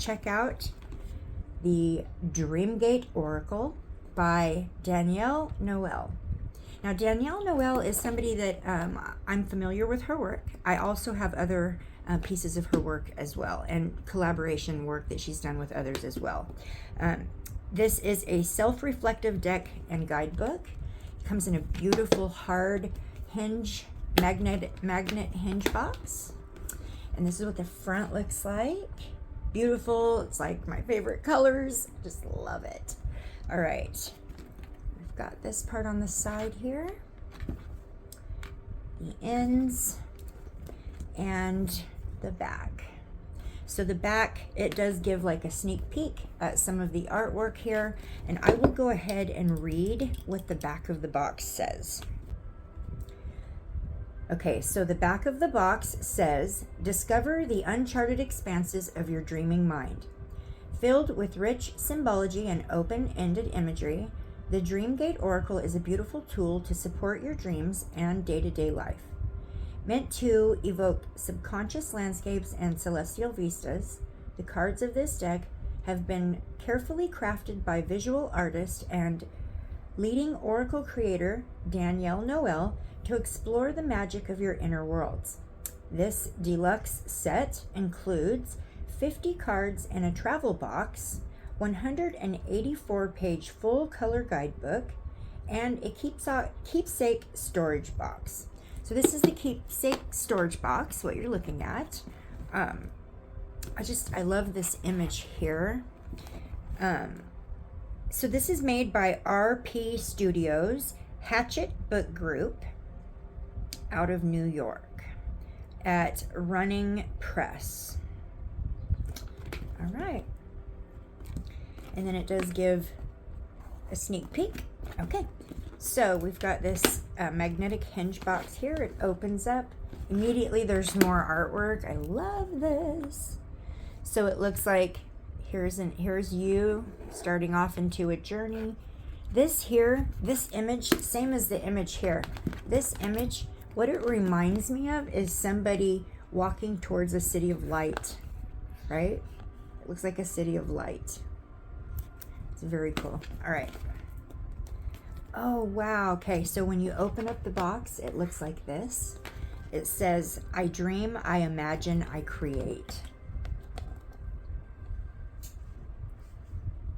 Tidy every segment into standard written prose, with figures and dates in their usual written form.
check out the Dreamgate Oracle by Danielle Noel. Now, Danielle Noel is somebody that I'm familiar with her work. I also have other pieces of her work as well, and collaboration work that she's done with others as well. This is a self-reflective deck and guidebook. It comes in a beautiful hard hinge, magnet hinge box. And this is what the front looks like. Beautiful. It's like my favorite colors. Just love it. All right. We've got this part on the side here. The ends and the back. So the back, it does give like a sneak peek at some of the artwork here. And I will go ahead and read what the back of the box says. Okay, so the back of the box says, discover the uncharted expanses of your dreaming mind. Filled with rich symbology and open-ended imagery, the Dreamgate Oracle is a beautiful tool to support your dreams and day-to-day life. Meant to evoke subconscious landscapes and celestial vistas, the cards of this deck have been carefully crafted by visual artist and leading oracle creator Danielle Noel to explore the magic of your inner worlds. This deluxe set includes 50 cards in a travel box, 184-page full-color guidebook, and a keepsake storage box. So this is the keepsake storage box, what you're looking at. I love this image here. So this is made by RP Studios, Hatchet Book Group, out of New York at Running Press. All right. And then it does give a sneak peek. Okay. So we've got this magnetic hinge box here. It opens up. Immediately there's more artwork. I love this. So it looks like here's you starting off into a journey. This image, same as the image here. This image, what it reminds me of is somebody walking towards a city of light, right? It looks like a city of light. It's very cool. All right. Oh, wow. Okay, so when you open up the box, it looks like this. It says, I dream, I imagine, I create.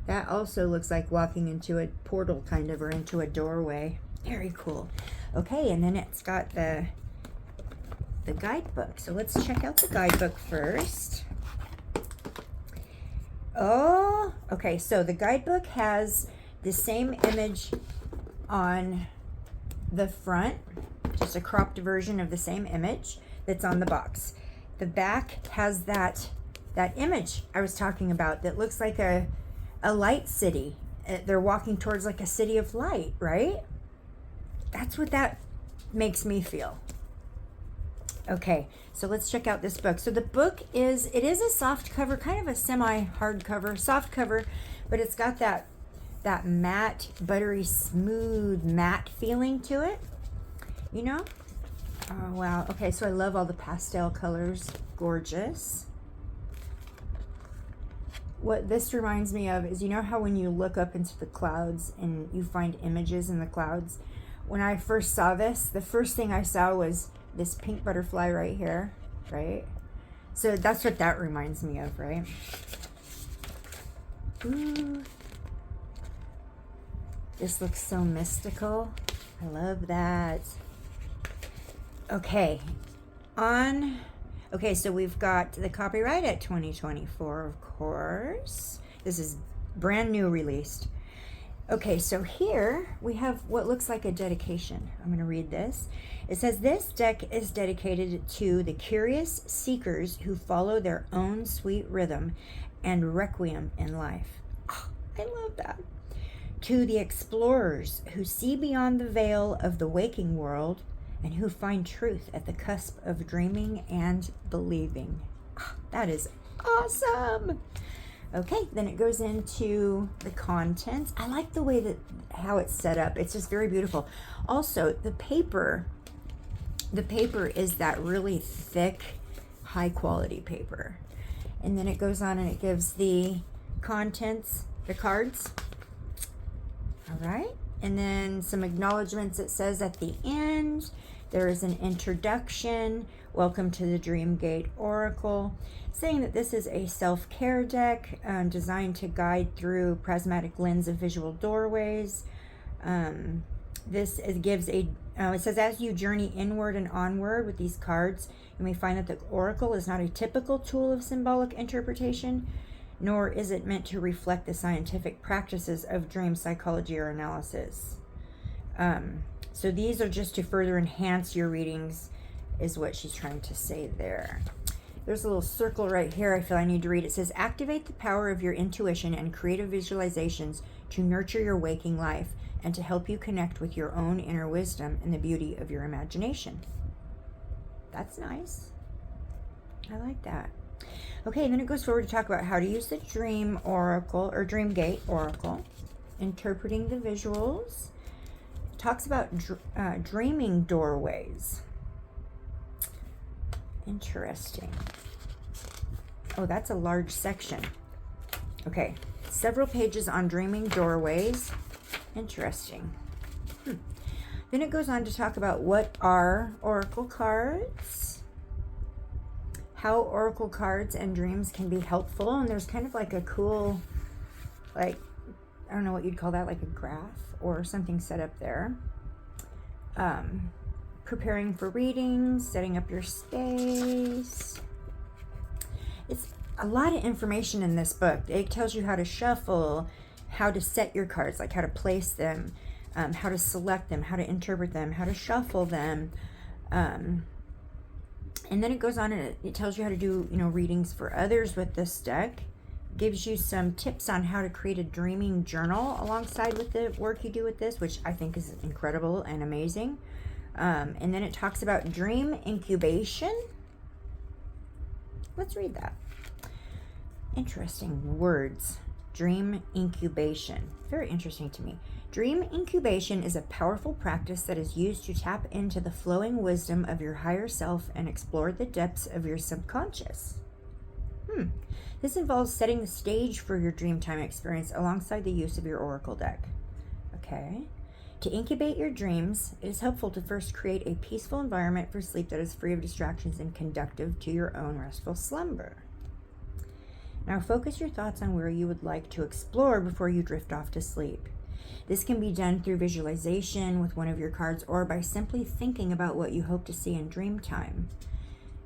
That also looks like walking into a portal kind of, or into a doorway. Very cool. Okay, and then it's got the guidebook. So let's check out the guidebook first. Oh, okay, so the guidebook has the same image on the front, just a cropped version of the same image that's on the box. The back has that image I was talking about that looks like a light city. They're walking towards like a city of light, right? That's what that makes me feel. Okay, so let's check out this book. So the book is a soft cover, kind of a semi-hard cover, soft cover, but it's got that matte, buttery, smooth, matte feeling to it, you know? Oh, wow. Okay, so I love all the pastel colors. Gorgeous. What this reminds me of is, you know how when you look up into the clouds and you find images in the clouds? When I first saw this, the first thing I saw was this pink butterfly right here, right? So that's what that reminds me of, right? Ooh. This looks so mystical. I love that. Okay. Okay, so we've got the copyright at 2024, of course. This is brand new released. Okay, so here we have what looks like a dedication. I'm going to read this. It says, this deck is dedicated to the curious seekers who follow their own sweet rhythm and requiem in life. Oh, I love that. To the explorers who see beyond the veil of the waking world and who find truth at the cusp of dreaming and believing. Oh, that is awesome. Okay, then it goes into the contents. I like the way how it's set up. It's just very beautiful. Also, the paper is that really thick, high quality paper. And then it goes on and it gives the contents, the cards. All right. And then some acknowledgments. It says at the end, there is an introduction. Welcome to the Dreamgate Oracle. Saying that this is a self-care deck designed to guide through prismatic lens of visual doorways. It says, as you journey inward and onward with these cards, you may find that the Oracle is not a typical tool of symbolic interpretation, nor is it meant to reflect the scientific practices of dream psychology or analysis. So these are just to further enhance your readings, is what she's trying to say there. There's a little circle right here I feel I need to read. It says, activate the power of your intuition and creative visualizations to nurture your waking life and to help you connect with your own inner wisdom and the beauty of your imagination. That's nice. I like that. Okay, and then it goes forward to talk about how to use the Dream Oracle, or Dreamgate Oracle, interpreting the visuals. It talks about dreaming doorways. Interesting. Oh, that's a large section. Okay, several pages on dreaming doorways. Interesting. Then it goes on to talk about what are oracle cards, how oracle cards and dreams can be helpful, and there's kind of like a cool, like, I don't know what you'd call that, like a graph or something set up there. Preparing for readings, setting up your space. It's a lot of information in this book. It tells you how to shuffle, how to set your cards, like how to place them, how to select them, how to interpret them, how to shuffle them. And then it goes on and it tells you how to do, readings for others with this deck. Gives you some tips on how to create a dreaming journal alongside with the work you do with this, which I think is incredible and amazing. And then it talks about dream incubation. Let's read that. Interesting words. Dream incubation. Very interesting to me. Dream incubation is a powerful practice that is used to tap into the flowing wisdom of your higher self and explore the depths of your subconscious. This involves setting the stage for your dreamtime experience alongside the use of your oracle deck. Okay. To incubate your dreams, it is helpful to first create a peaceful environment for sleep that is free of distractions and conducive to your own restful slumber. Now focus your thoughts on where you would like to explore before you drift off to sleep. This can be done through visualization with one of your cards or by simply thinking about what you hope to see in dream time.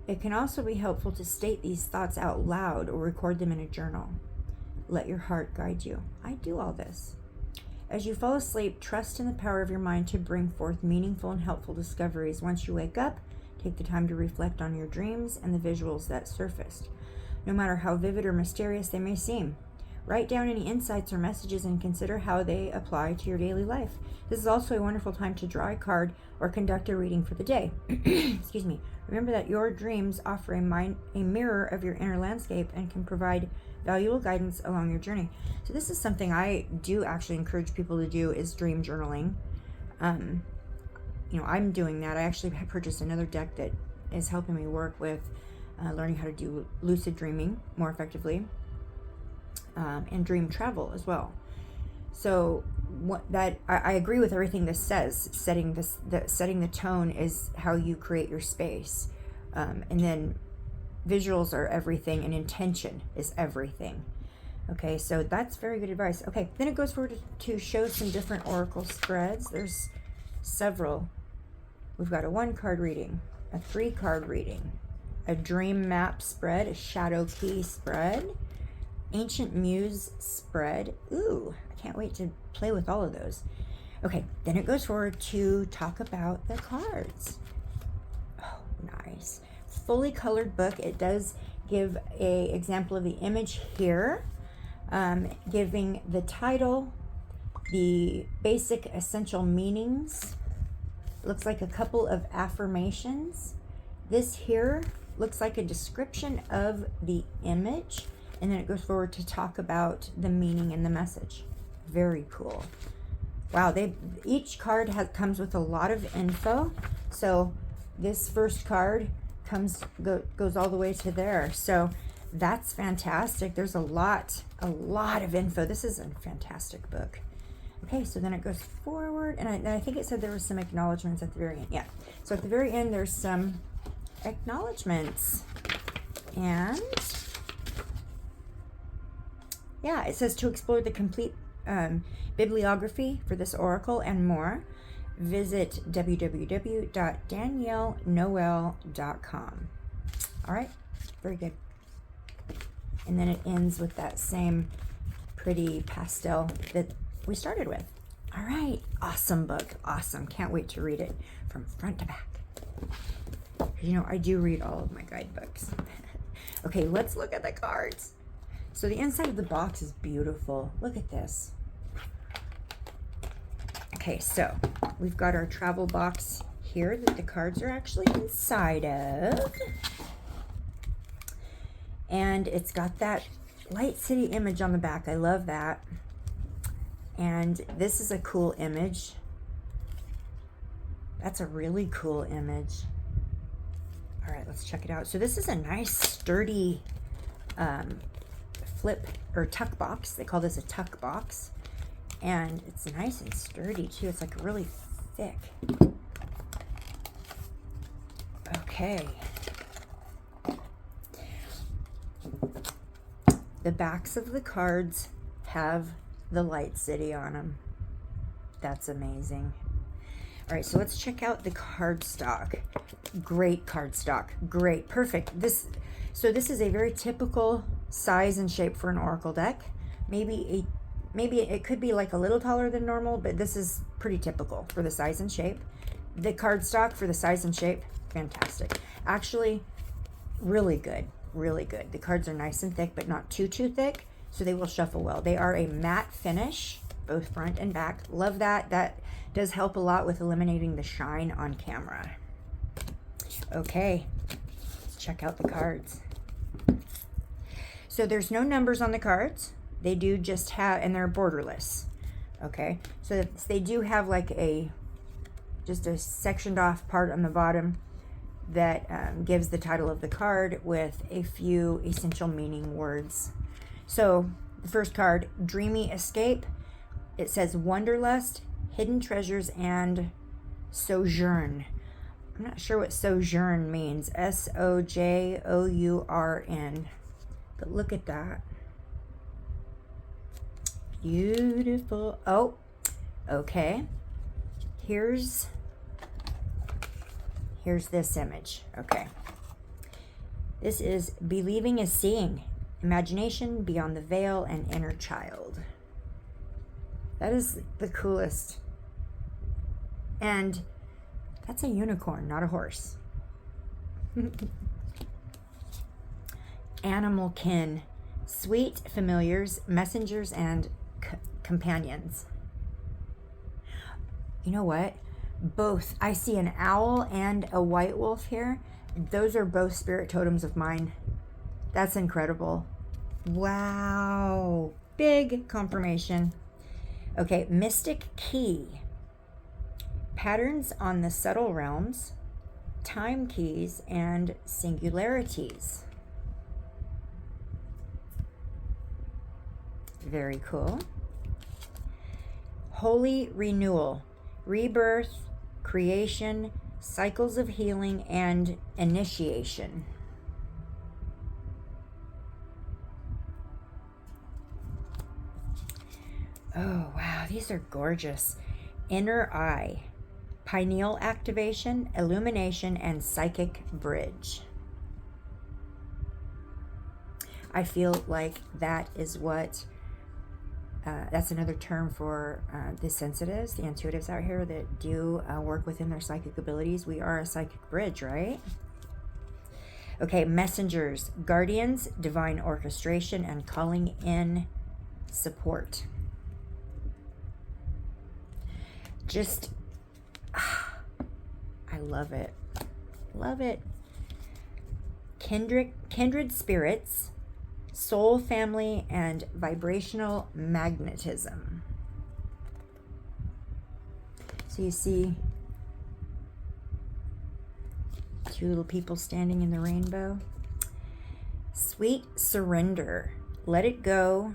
It can also be helpful to state these thoughts out loud or record them in a journal. Let your heart guide you. I do all this. As you fall asleep, trust in the power of your mind to bring forth meaningful and helpful discoveries. Once you wake up, take the time to reflect on your dreams and the visuals that surfaced, no matter how vivid or mysterious they may seem. Write down any insights or messages and consider how they apply to your daily life. This is also a wonderful time to draw a card or conduct a reading for the day. Excuse me. Remember that your dreams offer a mirror of your inner landscape and can provide valuable guidance along your journey. So this is something I do actually encourage people to do, is dream journaling. I'm doing that. I actually have purchased another deck that is helping me work with learning how to do lucid dreaming more effectively, and dream travel as well. So I agree with everything this says. Setting the tone is how you create your space, and then visuals are everything, and intention is everything. Okay, so that's very good advice. Okay, then it goes forward to show some different oracle spreads. There's several. We've got a 1-card reading, a 3-card reading, a dream map spread, a shadow key spread, ancient muse spread. Ooh, I can't wait to play with all of those. Okay, then it goes forward to talk about the cards. Oh, nice. Fully colored book. It does give a example of the image here, giving the title, the basic essential meanings. Looks like a couple of affirmations. This here looks like a description of the image, and then it goes forward to talk about the meaning and the message. Very cool. Wow, each card comes with a lot of info. So this first card goes all the way to there. So That's fantastic. There's a lot of info. This is a fantastic book. Okay, so then it goes forward, and I think it said there was some acknowledgments at the very end. Yeah, so at the very end, there's some acknowledgments. And yeah, it says to explore the complete bibliography for this oracle and more, visit www.daniellenoel.com. All right, very good. And then it ends with that same pretty pastel that we started with. All right, awesome book, awesome. Can't wait to read it from front to back. You know, I do read all of my guidebooks. Okay, let's look at the cards. So the inside of the box is beautiful. Look at this. Okay, so we've got our travel box here that the cards are actually inside of. And it's got that Light City image on the back. I love that. And this is a cool image. That's a really cool image. All right, let's check it out. So this is a nice sturdy flip or tuck box. They call this a tuck box. And it's nice and sturdy too. It's like really thick. Okay. The backs of the cards have the Light City on them. That's amazing. All right, so let's check out the card stock. Great card stock. Great, perfect. So this is a very typical size and shape for an oracle deck. Maybe it could be like a little taller than normal, but this is pretty typical for the size and shape. The card stock for the size and shape, fantastic. Actually, really good, really good. The cards are nice and thick, but not too thick, so they will shuffle well. They are a matte finish, both front and back. Love that. That does help a lot with eliminating the shine on camera. Okay, let's check out the cards. So there's no numbers on the cards. They do just have, and they're borderless. Okay, so they do have like just a sectioned off part on the bottom that gives the title of the card with a few essential meaning words. So the first card, Dreamy Escape. It says Wanderlust, Hidden Treasures, and Sojourn. I'm not sure what sojourn means. S-O-J-O-U-R-N. But look at that. Beautiful. Oh, okay. Here's this image. Okay. This is Believing is Seeing. Imagination, Beyond the Veil, and Inner Child. That is the coolest. And that's a unicorn, not a horse. Animal kin. Sweet familiars, messengers, and companions. You know what? Both. I see an owl and a white wolf here. Those are both spirit totems of mine. That's incredible. Wow. Big confirmation. Okay, Mystic Key. Patterns on the subtle realms, time keys, and singularities. Very cool. Holy Renewal. Rebirth, creation, cycles of healing, and initiation. Oh, wow, these are gorgeous. Inner Eye, pineal activation, illumination, and psychic bridge. I feel like that is what, that's another term for the sensitives, the intuitives out here that do work within their psychic abilities. We are a psychic bridge, right? Okay, messengers, guardians, divine orchestration, and calling in support. Just, I love it. Love it. Kindred spirits, soul family, and vibrational magnetism. So you see two little people standing in the rainbow. Sweet surrender. Let it go.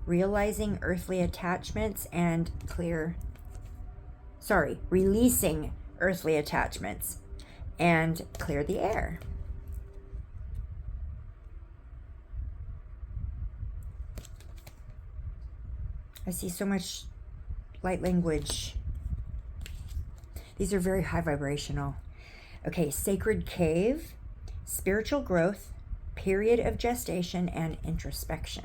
Realizing earthly attachments and releasing earthly attachments and clear the air. I see so much light language. These are very high vibrational. Okay, sacred cave, spiritual growth, period of gestation, and introspection.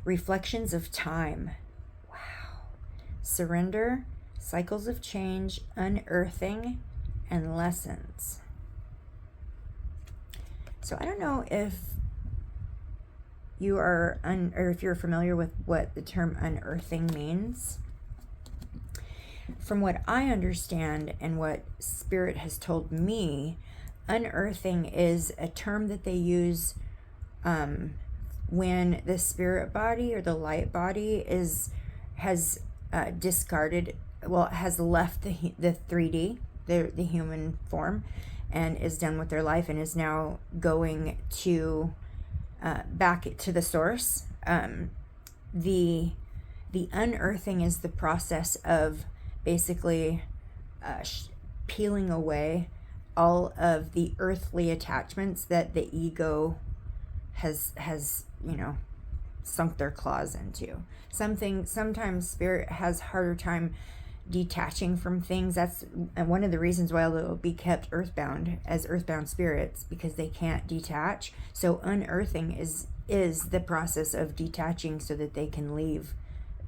Reflections of time. Wow. Surrender, cycles of change, unearthing, and lessons. So I don't know if you are or if you're familiar with what the term unearthing means. From what I understand and what Spirit has told me, unearthing is a term that they use when the spirit body or the light body has discarded, has left the 3D, the human form, and is done with their life and is now going to back to the source. The unearthing is the process of basically peeling away all of the earthly attachments that the ego has sunk their claws into. Sometimes spirit has harder time detaching from things. That's one of the reasons why they'll be kept earthbound as earthbound spirits, because they can't detach. So unearthing is the process of detaching so that they can leave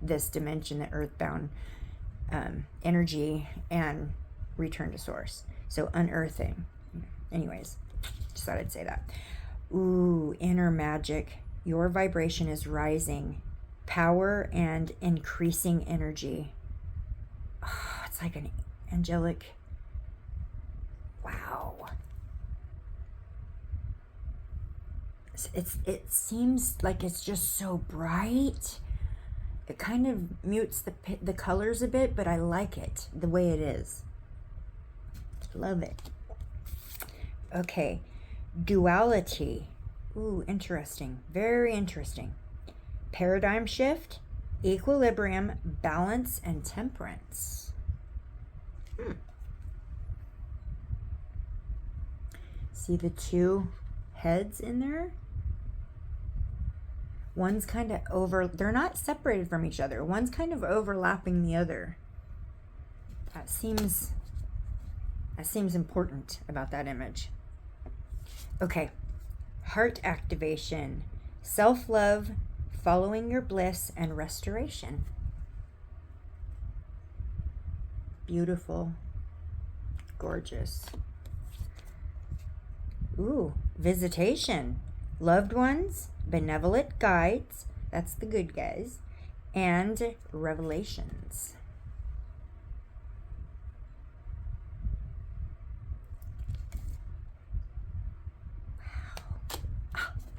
this dimension, the earthbound energy, and return to source. So unearthing. Anyways, just thought I'd say that. Ooh, inner magic. Your vibration is rising. Power and increasing energy. Oh, it's like an angelic. Wow. It seems like it's just so bright. It kind of mutes the colors a bit, but I like it the way it is. Love it. Okay, duality. Ooh, interesting. Very interesting. Paradigm shift, equilibrium, balance, and temperance. See the two heads in there? One's kind of they're not separated from each other. One's kind of overlapping the other. That seems important about that image. Okay, heart activation, self-love, following your bliss, and restoration. Beautiful, gorgeous. Ooh, visitation, loved ones, benevolent guides, that's the good guys, and revelations.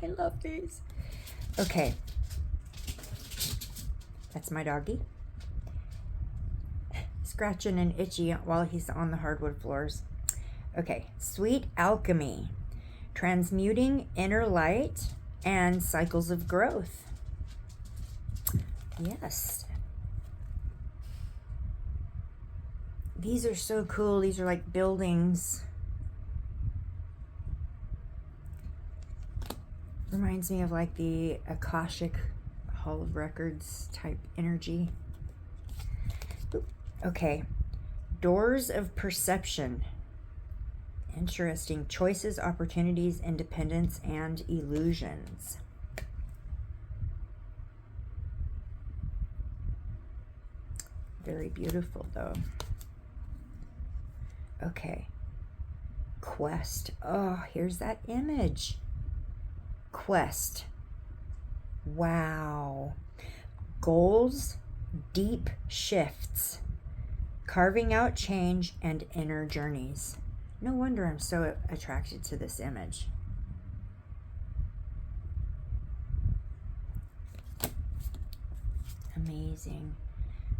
I love these. Okay. That's my doggy. Scratching and itchy while he's on the hardwood floors. Okay. Sweet alchemy. Transmuting inner light and cycles of growth. Yes. These are so cool. These are like buildings. Reminds me of like the Akashic Hall of Records type energy. Okay. Doors of perception. Interesting. Choices, opportunities, independence, and illusions. Very beautiful though. Okay. Quest. Oh, here's that image. Quest. Wow. Goals, deep shifts, carving out change, and inner journeys. No wonder I'm so attracted to this image. Amazing.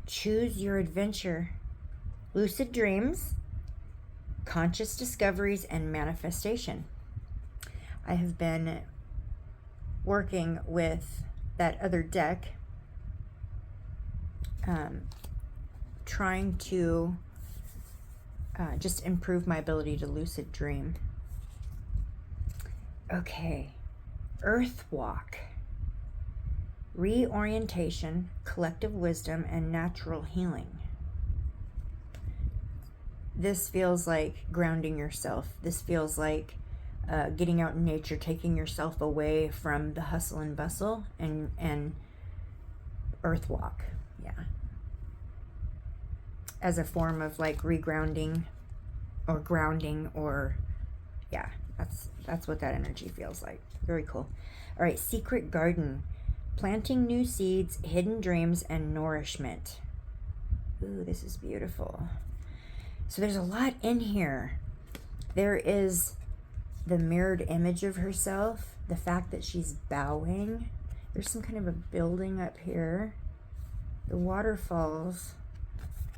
Choose your adventure. Lucid dreams, conscious discoveries and manifestation. I have been working with that other deck, trying to just improve my ability to lucid dream. Okay, Earth Walk. Reorientation, collective wisdom, and natural healing. This feels like grounding yourself. This feels like getting out in nature, taking yourself away from the hustle and bustle, and Earth Walk. Yeah. As a form of like regrounding or grounding, or yeah, that's what that energy feels like. Very cool. All right, Secret Garden. Planting new seeds, hidden dreams, and nourishment. Ooh, this is beautiful. So there's a lot in here. There is the mirrored image of herself, the fact that she's bowing. There's some kind of a building up here. The waterfalls.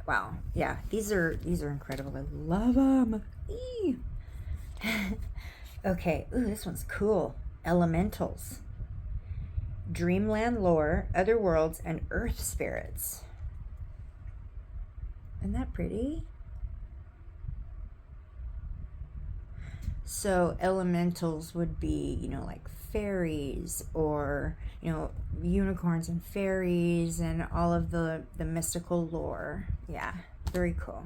Wow. Yeah, these are incredible. I love them. Okay. Ooh, this one's cool. Elementals. Dreamland lore, other worlds, and earth spirits. Isn't that pretty? So elementals would be, you know, like fairies, or, you know, unicorns and fairies and all of the mystical lore. Yeah, very cool.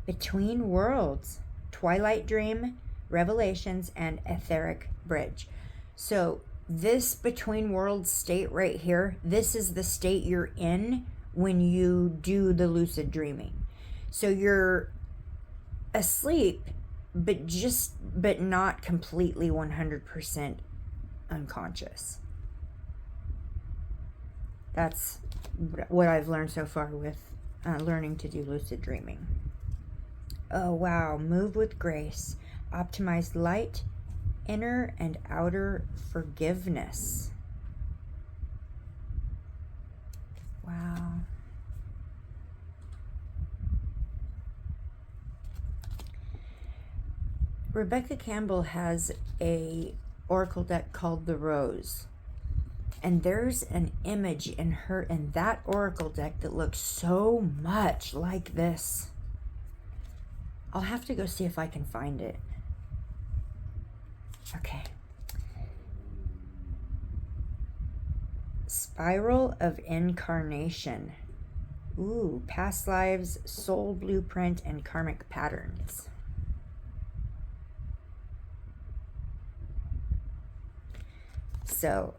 Between Worlds, Twilight Dream, Revelations, and Etheric Bridge. So this Between Worlds state right here, this is the state you're in when you do the lucid dreaming. So you're asleep, but not completely 100% unconscious. That's what I've learned so far with learning to do lucid dreaming. Oh wow, Move with Grace. Optimized light, inner and outer forgiveness. Wow. Rebecca Campbell has a oracle deck called The Rose. And there's an image in that oracle deck that looks so much like this. I'll have to go see if I can find it. Okay. Spiral of Incarnation. Ooh, past lives, soul blueprint, and karmic patterns. So,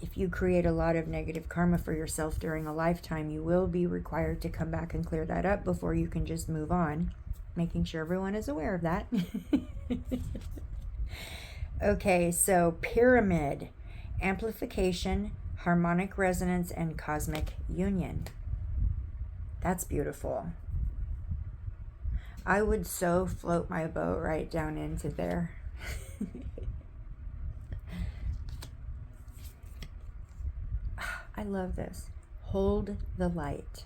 if you create a lot of negative karma for yourself during a lifetime, you will be required to come back and clear that up before you can just move on. Making sure everyone is aware of that. Okay, so Pyramid, Amplification, Harmonic Resonance, and Cosmic Union. That's beautiful. I would so float my boat right down into there. I love this. Hold the Light.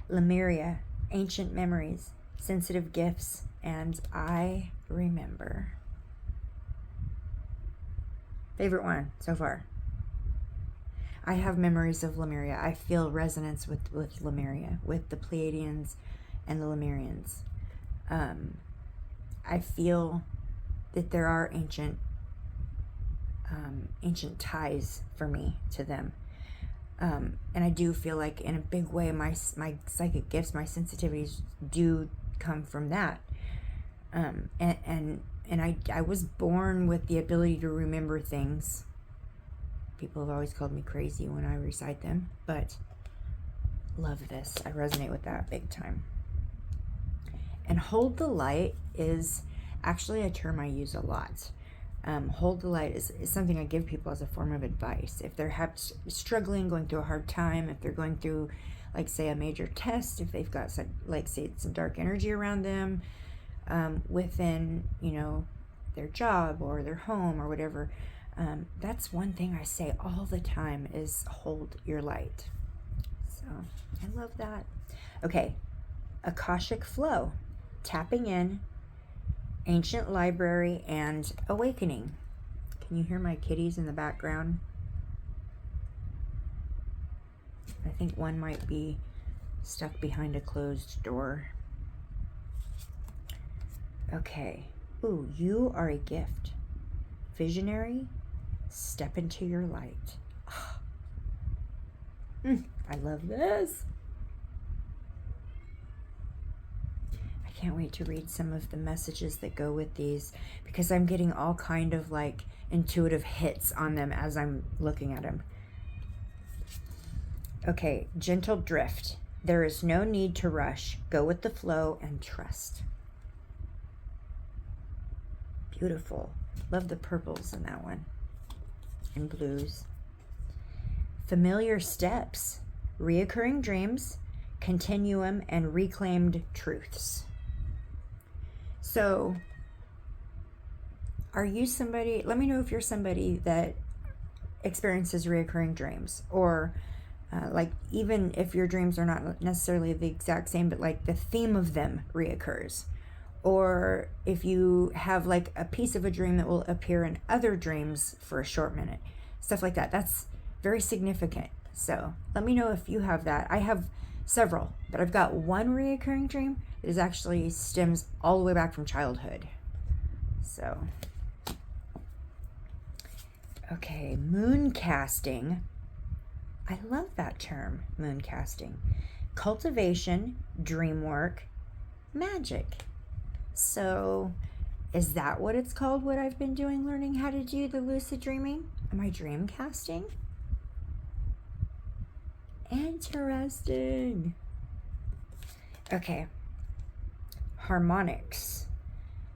Lemuria, Ancient Memories, Sensitive Gifts, and I Remember. Favorite one so far. I have memories of Lemuria. I feel resonance with Lemuria, with the Pleiadians and the Lemurians. I feel that there are ancient ties for me to them. And I do feel like in a big way my psychic gifts, my sensitivities do come from that. And I was born with the ability to remember things. People have always called me crazy when I recite them, but love this. I resonate with that big time. And Hold the Light is actually a term I use a lot. Hold the Light is something I give people as a form of advice. If they're struggling, going through a hard time, if they're going through, like, say, a major test, if they've got, like, say, some dark energy around them, within, you know, their job or their home or whatever, that's one thing I say all the time is hold your light. So I love that. Okay, Akashic Flow, Tapping In, Ancient Library, and Awakening. Can you hear my kitties in the background? I think one might be stuck behind a closed door. Okay. Ooh, you are a gift. Visionary, step into your light. I love this. I can't wait to read some of the messages that go with these, because I'm getting all kind of like intuitive hits on them as I'm looking at them. Okay, gentle drift. There is no need to rush. Go with the flow and trust. Beautiful. Love the purples in that one. And blues. Familiar steps. Reoccurring dreams. Continuum and reclaimed truths. So, are you somebody, let me know if you're somebody that experiences reoccurring dreams, or like even if your dreams are not necessarily the exact same, but like the theme of them reoccurs. Or if you have like a piece of a dream that will appear in other dreams for a short minute. Stuff like that. That's very significant. So let me know if you have that. I have several, but I've got one reoccurring dream that is actually stems all the way back from childhood. So, okay, moon casting. I love that term, moon casting. Cultivation, dream work, magic. So, is that what it's called, what I've been doing, learning how to do the lucid dreaming? Am I dream casting? Interesting. Okay. Harmonics,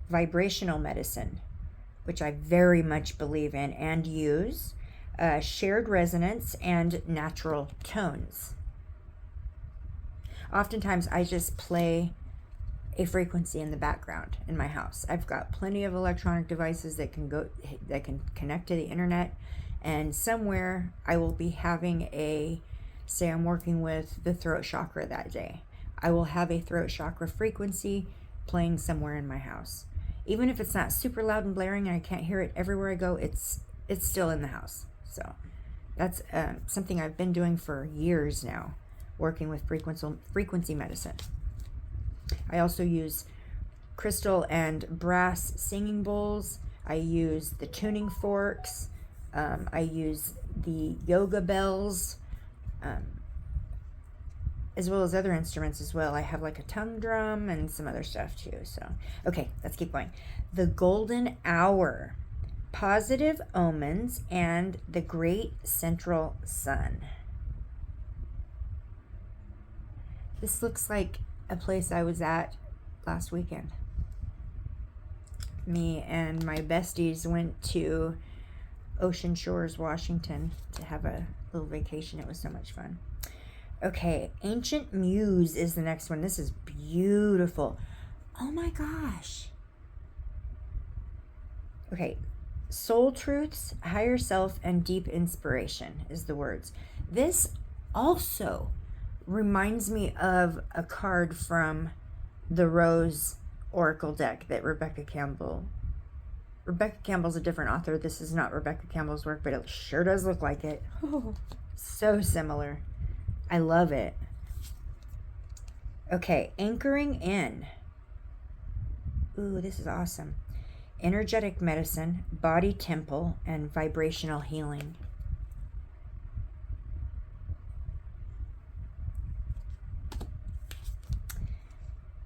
vibrational medicine, which I very much believe in and use. Shared resonance and natural tones. Oftentimes I just play a frequency in the background in my house. I've got plenty of electronic devices that can connect to the internet, and somewhere I will be having say I'm working with the throat chakra that day. I will have a throat chakra frequency playing somewhere in my house. Even if it's not super loud and blaring and I can't hear it everywhere I go, it's still in the house. So that's something I've been doing for years now, working with frequency medicine. I also use crystal and brass singing bowls. I use the tuning forks. I use the yoga bells, as well as other instruments as well. I have like a tongue drum and some other stuff too. So, okay, let's keep going. The golden hour. Positive omens and the great central sun. This looks like a place I was at last weekend. Me and my besties went to Ocean Shores, Washington to have a little vacation. It was so much fun. Okay, Ancient Muse is the next one. This is beautiful. Oh my gosh. Okay. Soul truths, higher self, and deep inspiration is the words. This also reminds me of a card from the Rose Oracle deck that Rebecca Campbell's a different author. This is not Rebecca Campbell's work, but it sure does look like it. Oh, so similar. I love it. Okay, anchoring in. Ooh, this is awesome. Energetic medicine, body temple, and vibrational healing.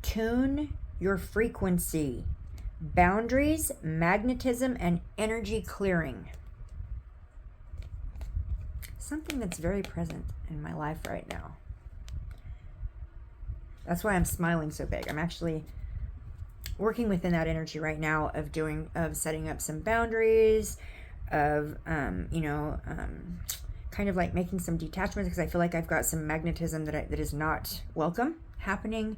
Tune your frequency. Boundaries, magnetism, and energy clearing. Something that's very present in my life right now. That's why I'm smiling so big. I'm actually working within that energy right now of setting up some boundaries, of kind of like making some detachments, because I feel like I've got some magnetism that is not welcome happening,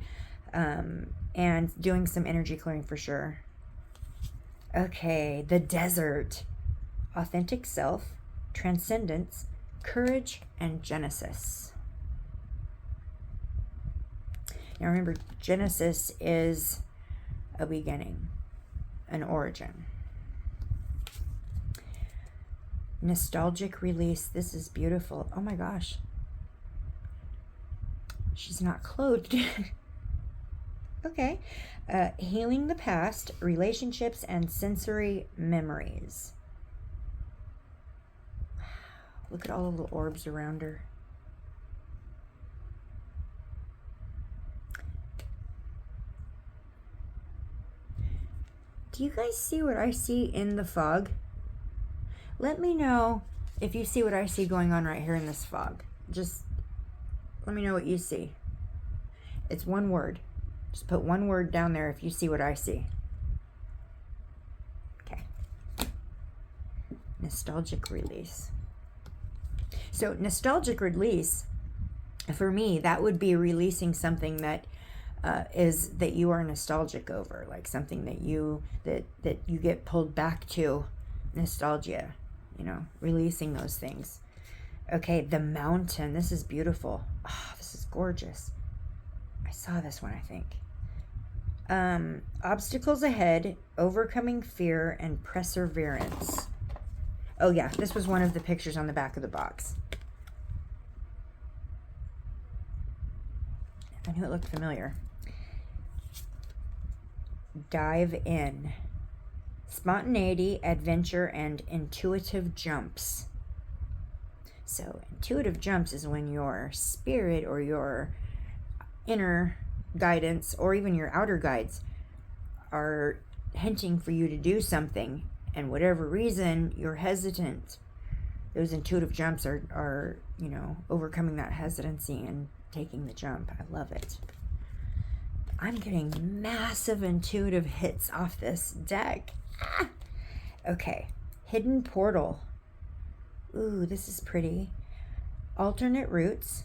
and doing some energy clearing for sure. Okay, the desert. Authentic self, transcendence, courage, and genesis. Now remember, Genesis is a beginning, an origin. Nostalgic release. This is beautiful. Oh my gosh. She's not clothed. Okay. Healing the past, relationships, and sensory memories. Wow. Look at all the little orbs around her. Do you guys see what I see in the fog? Let me know if you see what I see going on right here in this fog. Just let me know what you see. It's one word. Just put one word down there if you see what I see. Okay. Nostalgic release. So nostalgic release, for me, that would be releasing something that that you are nostalgic over, like something that you get pulled back to, nostalgia, you know, releasing those things. Okay, the mountain. This is beautiful. Oh, this is gorgeous. I saw this one, I think. Obstacles ahead, overcoming fear, and perseverance. Oh yeah, this was one of the pictures on the back of the box. I knew it looked familiar. Dive in. Spontaneity, adventure, and intuitive jumps. So intuitive jumps is when your spirit or your inner guidance or even your outer guides are hinting for you to do something, and whatever reason you're hesitant, those intuitive jumps are you know, overcoming that hesitancy and taking the jump. I love it. I'm getting massive intuitive hits off this deck. Ah! Okay, hidden portal. Ooh, this is pretty. Alternate routes,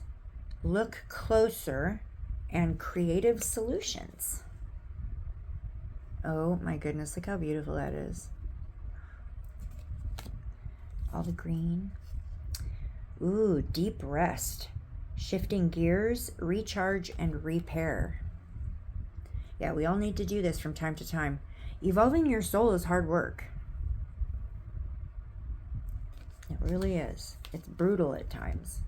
look closer, and creative solutions. Oh my goodness, look how beautiful that is. All the green. Ooh, deep rest. Shifting gears, recharge, and repair. Yeah, we all need to do this from time to time. Evolving your soul is hard work. It really is. It's brutal at times.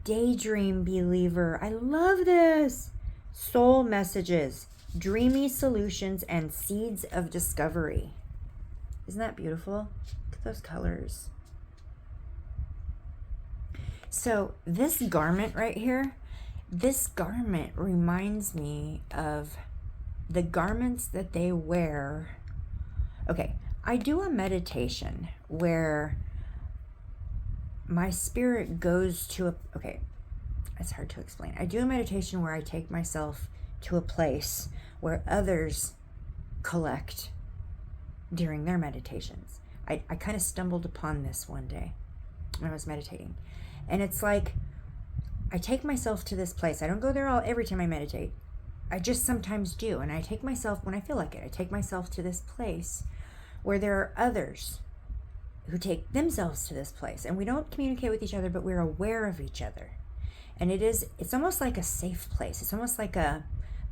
Daydream believer. I love this. Soul messages, dreamy solutions, and seeds of discovery. Isn't that beautiful? Look at those colors. So this garment right here, this garment reminds me of the garments that they wear. Okay, I do a meditation where my spirit goes to a, okay, it's hard to explain. I do a meditation where I take myself to a place where others collect during their meditations. I kind of stumbled upon this one day when I was meditating. And it's like, I take myself to this place. I don't go there every time I meditate. I just sometimes do. And I take myself, when I feel like it, I take myself to this place where there are others who take themselves to this place. And we don't communicate with each other, but we're aware of each other. And it's almost like a safe place. It's almost like a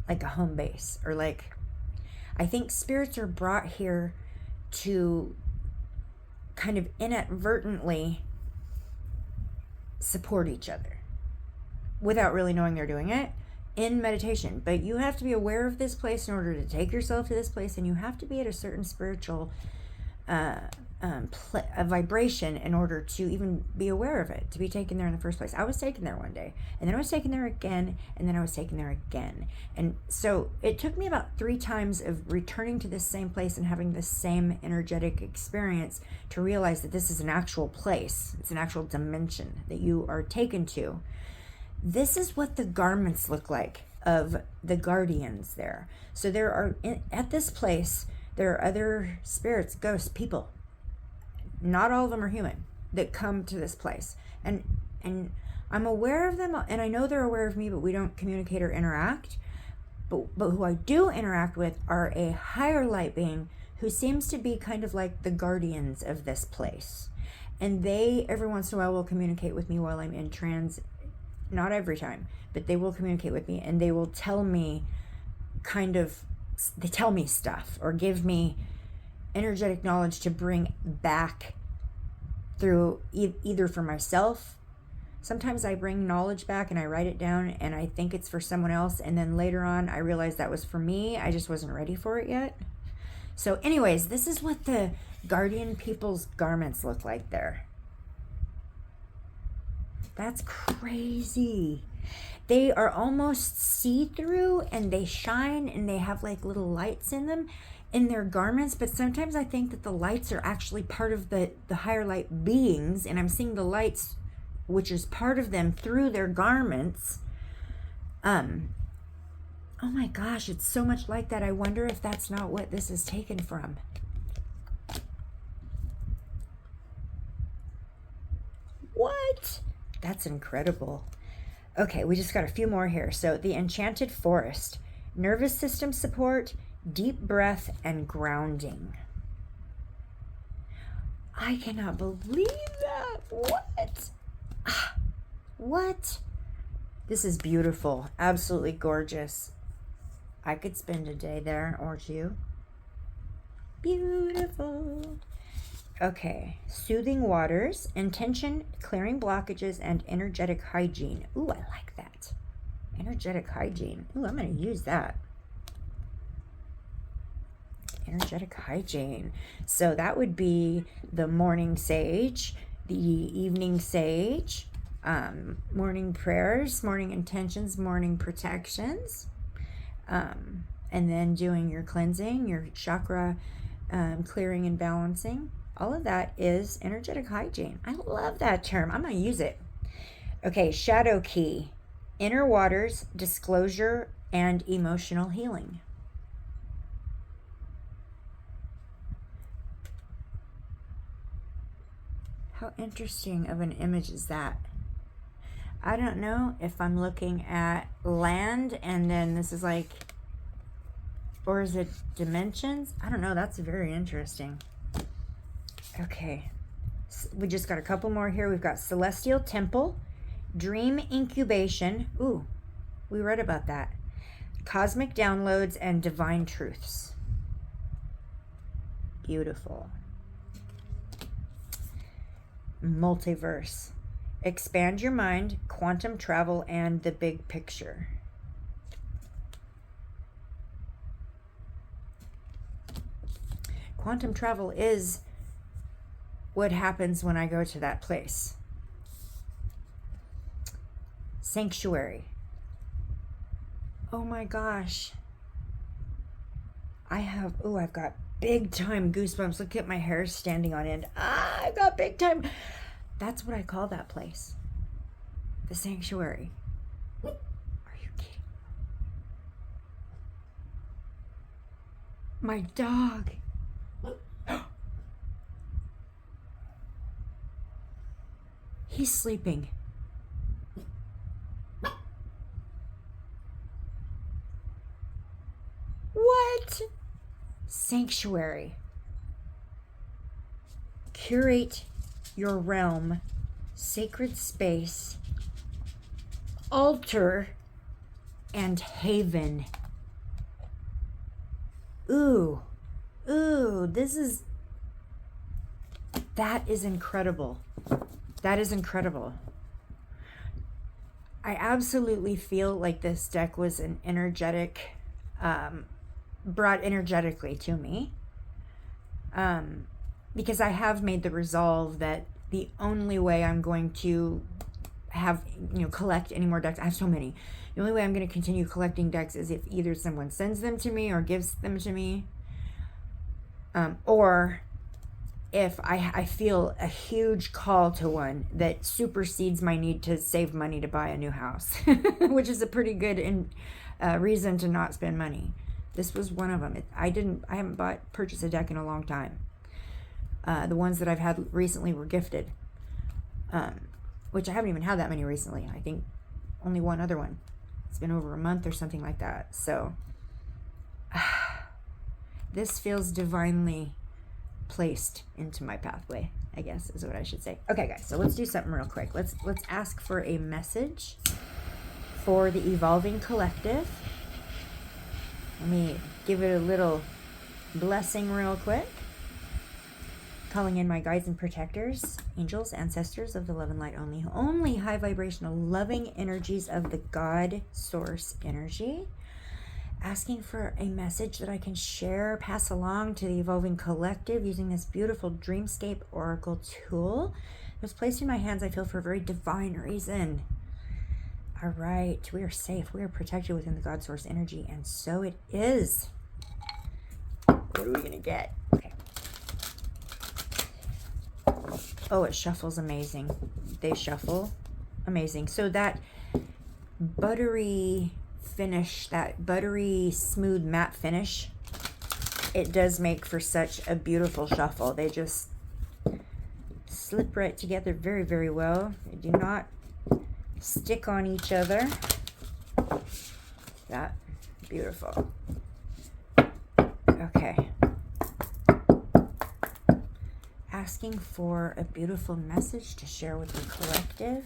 home base, or like, I think spirits are brought here to kind of inadvertently support each other without really knowing they're doing it in meditation. But you have to be aware of this place in order to take yourself to this place, and you have to be at a certain spiritual a vibration in order to even be aware of it, to be taken there in the first place. I was taken there one day, and then I was taken there again, and then I was taken there again. And so it took me about 3 times of returning to this same place and having this same energetic experience to realize that this is an actual place. It's an actual dimension that you are taken to. This is what the garments look like of the guardians there. So there are, at this place, there are other spirits, ghosts, people. Not all of them are human that come to this place. And I'm aware of them, and I know they're aware of me, but we don't communicate or interact. But who I do interact with are a higher light being who seems to be kind of like the guardians of this place. And they, every once in a while, will communicate with me while I'm in trance not every time, but they will communicate with me, and they will tell me they tell me stuff or give me energetic knowledge to bring back through either for myself. Sometimes I bring knowledge back and I write it down and I think it's for someone else, and then later on I realize that was for me. I just wasn't ready for it yet. So anyways, this is what the guardian people's garments look like there. That's crazy. They are almost see-through and they shine and they have like little lights in them in their garments, but sometimes I think that the lights are actually part of the higher light beings, and I'm seeing the lights, which is part of them, through their garments. Oh my gosh, it's so much like that. I wonder if that's not what this is taken from. What? That's incredible. Okay, we just got a few more here. So the Enchanted Forest, nervous system support, deep breath, and grounding. I cannot believe that. What? What? This is beautiful. Absolutely gorgeous. I could spend a day there or two. Beautiful. Okay. Soothing waters, intention, clearing blockages, and energetic hygiene. Ooh, I like that. Energetic hygiene. Ooh, I'm going to use that. Energetic hygiene. So that would be the morning sage, the evening sage, morning prayers, morning intentions, morning protections, and then doing your cleansing, your chakra clearing and balancing. All of that is energetic hygiene. I love that term. I'm going to use it. Okay, shadow key, inner waters, disclosure, and emotional healing. How interesting of an image is that? I don't know if I'm looking at land and then this is like, or is it dimensions? I don't know. That's very interesting. Okay. We just got a couple more here. We've got Celestial Temple, Dream Incubation. Ooh, we read about that. Cosmic Downloads, and Divine Truths. Beautiful. Multiverse, expand your mind, quantum travel, and the big picture. Quantum travel is what happens when I go to that place. Sanctuary. Oh my gosh. I've got big time goosebumps. Look at my hair standing on end. I've got big time. That's what I call that place. The sanctuary. Are you kidding? My dog. He's sleeping. What? Sanctuary. Curate your realm, sacred space, altar, and haven. Ooh, that is incredible. That is incredible. I absolutely feel like this deck was an energetic, brought energetically to me. Because I have made the resolve that the only way I'm going to have, collect any more decks, I have so many. The only way I'm going to continue collecting decks is if either someone sends them to me or gives them to me, or if I feel a huge call to one that supersedes my need to save money to buy a new house, which is a pretty good reason to not spend money. This was one of them. I haven't purchased a deck in a long time. The ones that I've had recently were gifted, which I haven't even had that many recently. I think only one other one. It's been over a month or something like that. So this feels divinely placed into my pathway, I guess is what I should say. Okay, guys, so let's do something real quick. Let's ask for a message for the evolving collective. Let me give it a little blessing real quick. Calling in my guides and protectors, angels, ancestors of the love and light only high vibrational loving energies of the God source energy. Asking for a message that I can share, pass along to the evolving collective using this beautiful Dreamscape Oracle tool. It was placed in my hands, I feel, for a very divine reason. All right, we are safe. We are protected within the God source energy, and so it is. What are we going to get? Okay. Oh, it shuffles amazing. They shuffle amazing. So that buttery finish, that buttery smooth matte finish, it does make for such a beautiful shuffle. They just slip right together very, very well. They do not stick on each other. That beautiful. Okay. Asking for a beautiful message to share with the collective.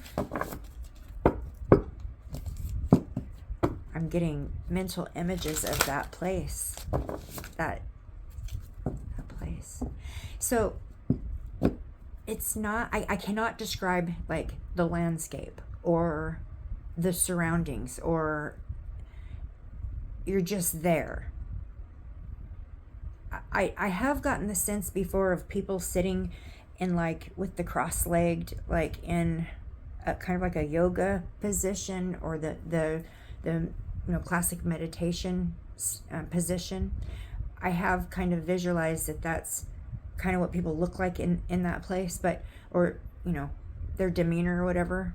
I'm getting mental images of that place. That place. So it's not, I cannot describe like the landscape or the surroundings, or you're just there. I have gotten the sense before of people sitting in like with the cross-legged, like in a, kind of like a yoga position, or the classic meditation position. I have kind of visualized that that's kind of what people look like in that place, but, or, their demeanor or whatever.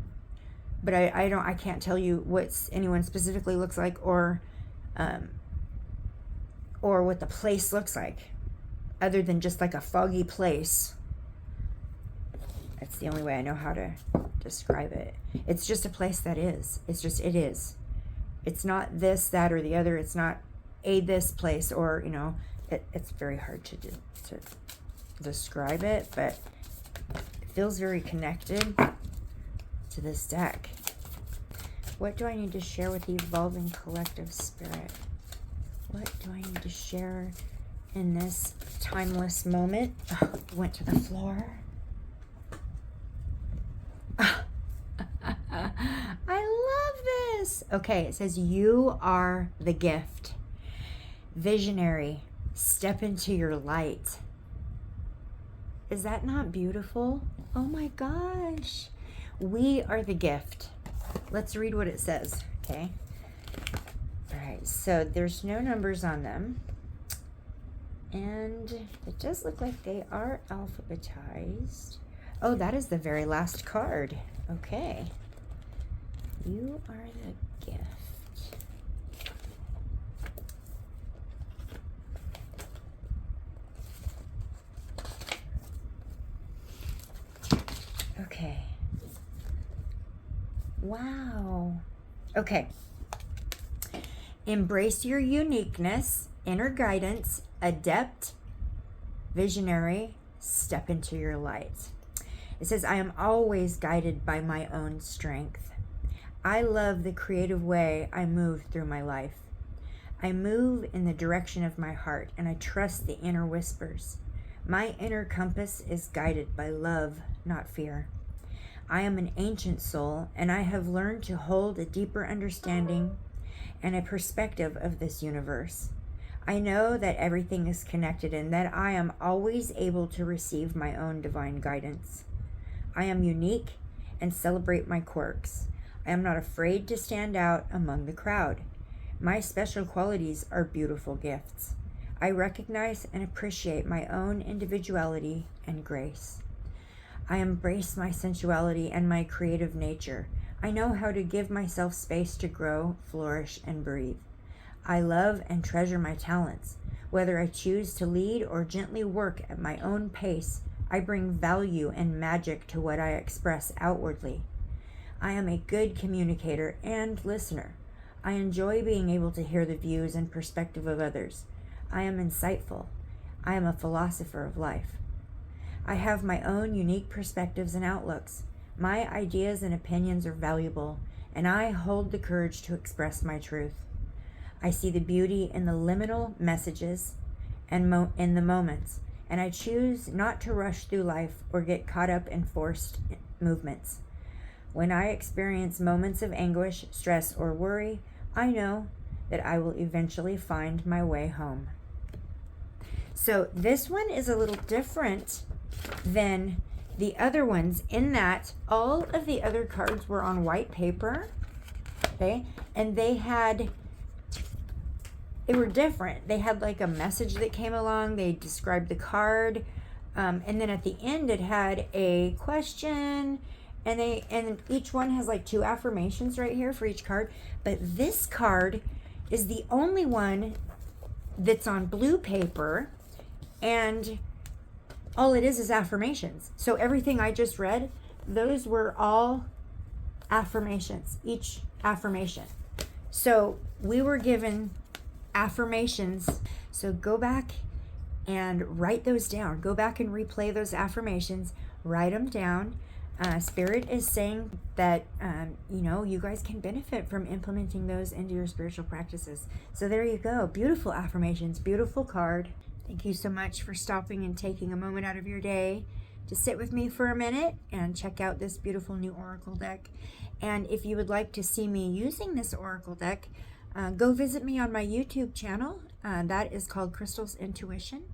But I can't tell you what anyone specifically looks like, or what the place looks like, other than just like a foggy place. That's the only way I know how to describe it. It's just a place that is. It's just, it is. It's not this, that, or the other. It's not this place, or, it's very hard to describe it, but it feels very connected to this deck. What do I need to share with the evolving collective spirit? What do I need to share in this timeless moment? Oh, it went to the floor. I love this. Okay, it says, you are the gift. Visionary, step into your light. Is that not beautiful? Oh my gosh. We are the gift. Let's read what it says, okay? All right, so there's no numbers on them. And it does look like they are alphabetized. Oh, that is the very last card. Okay. You are the gift. Okay. Wow. Okay. Embrace your uniqueness, inner guidance, adept, visionary, step into your light. It says, I am always guided by my own strength. I love the creative way I move through my life. I move in the direction of my heart, and I trust the inner whispers. My inner compass is guided by love, not fear. I am an ancient soul, and I have learned to hold a deeper understanding and a perspective of this universe. I know that everything is connected, and that I am always able to receive my own divine guidance. I am unique and celebrate my quirks. I am not afraid to stand out among the crowd. My special qualities are beautiful gifts. I recognize and appreciate my own individuality and grace. I embrace my sensuality and my creative nature. I know how to give myself space to grow, flourish, and breathe. I love and treasure my talents. Whether I choose to lead or gently work at my own pace, I bring value and magic to what I express outwardly. I am a good communicator and listener. I enjoy being able to hear the views and perspective of others. I am insightful. I am a philosopher of life. I have my own unique perspectives and outlooks. My ideas and opinions are valuable, and I hold the courage to express my truth. I see the beauty in the liminal messages and in the moments, and I choose not to rush through life or get caught up in forced movements. When I experience moments of anguish, stress, or worry, I know that I will eventually find my way home. So this one is a little different than the other ones in that all of the other cards were on white paper, okay? And they were different. They had like a message that came along. They described the card. And then at the end it had a question, and each one has like 2 affirmations right here for each card. But this card is the only one that's on blue paper, and all it is affirmations. So everything I just read, those were all affirmations, each affirmation. So we were given affirmations. So go back and write those down. Go back and replay those affirmations. Write them down. Spirit is saying that, you guys can benefit from implementing those into your spiritual practices. So there you go. Beautiful affirmations. Beautiful card. Thank you so much for stopping and taking a moment out of your day to sit with me for a minute and check out this beautiful new Oracle deck. And if you would like to see me using this Oracle deck, go visit me on my YouTube channel. That is called Crystal's Intuition.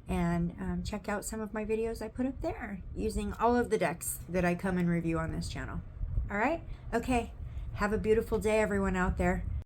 And check out some of my videos I put up there using all of the decks that I come and review on this channel. All right? Okay. Have a beautiful day, everyone out there.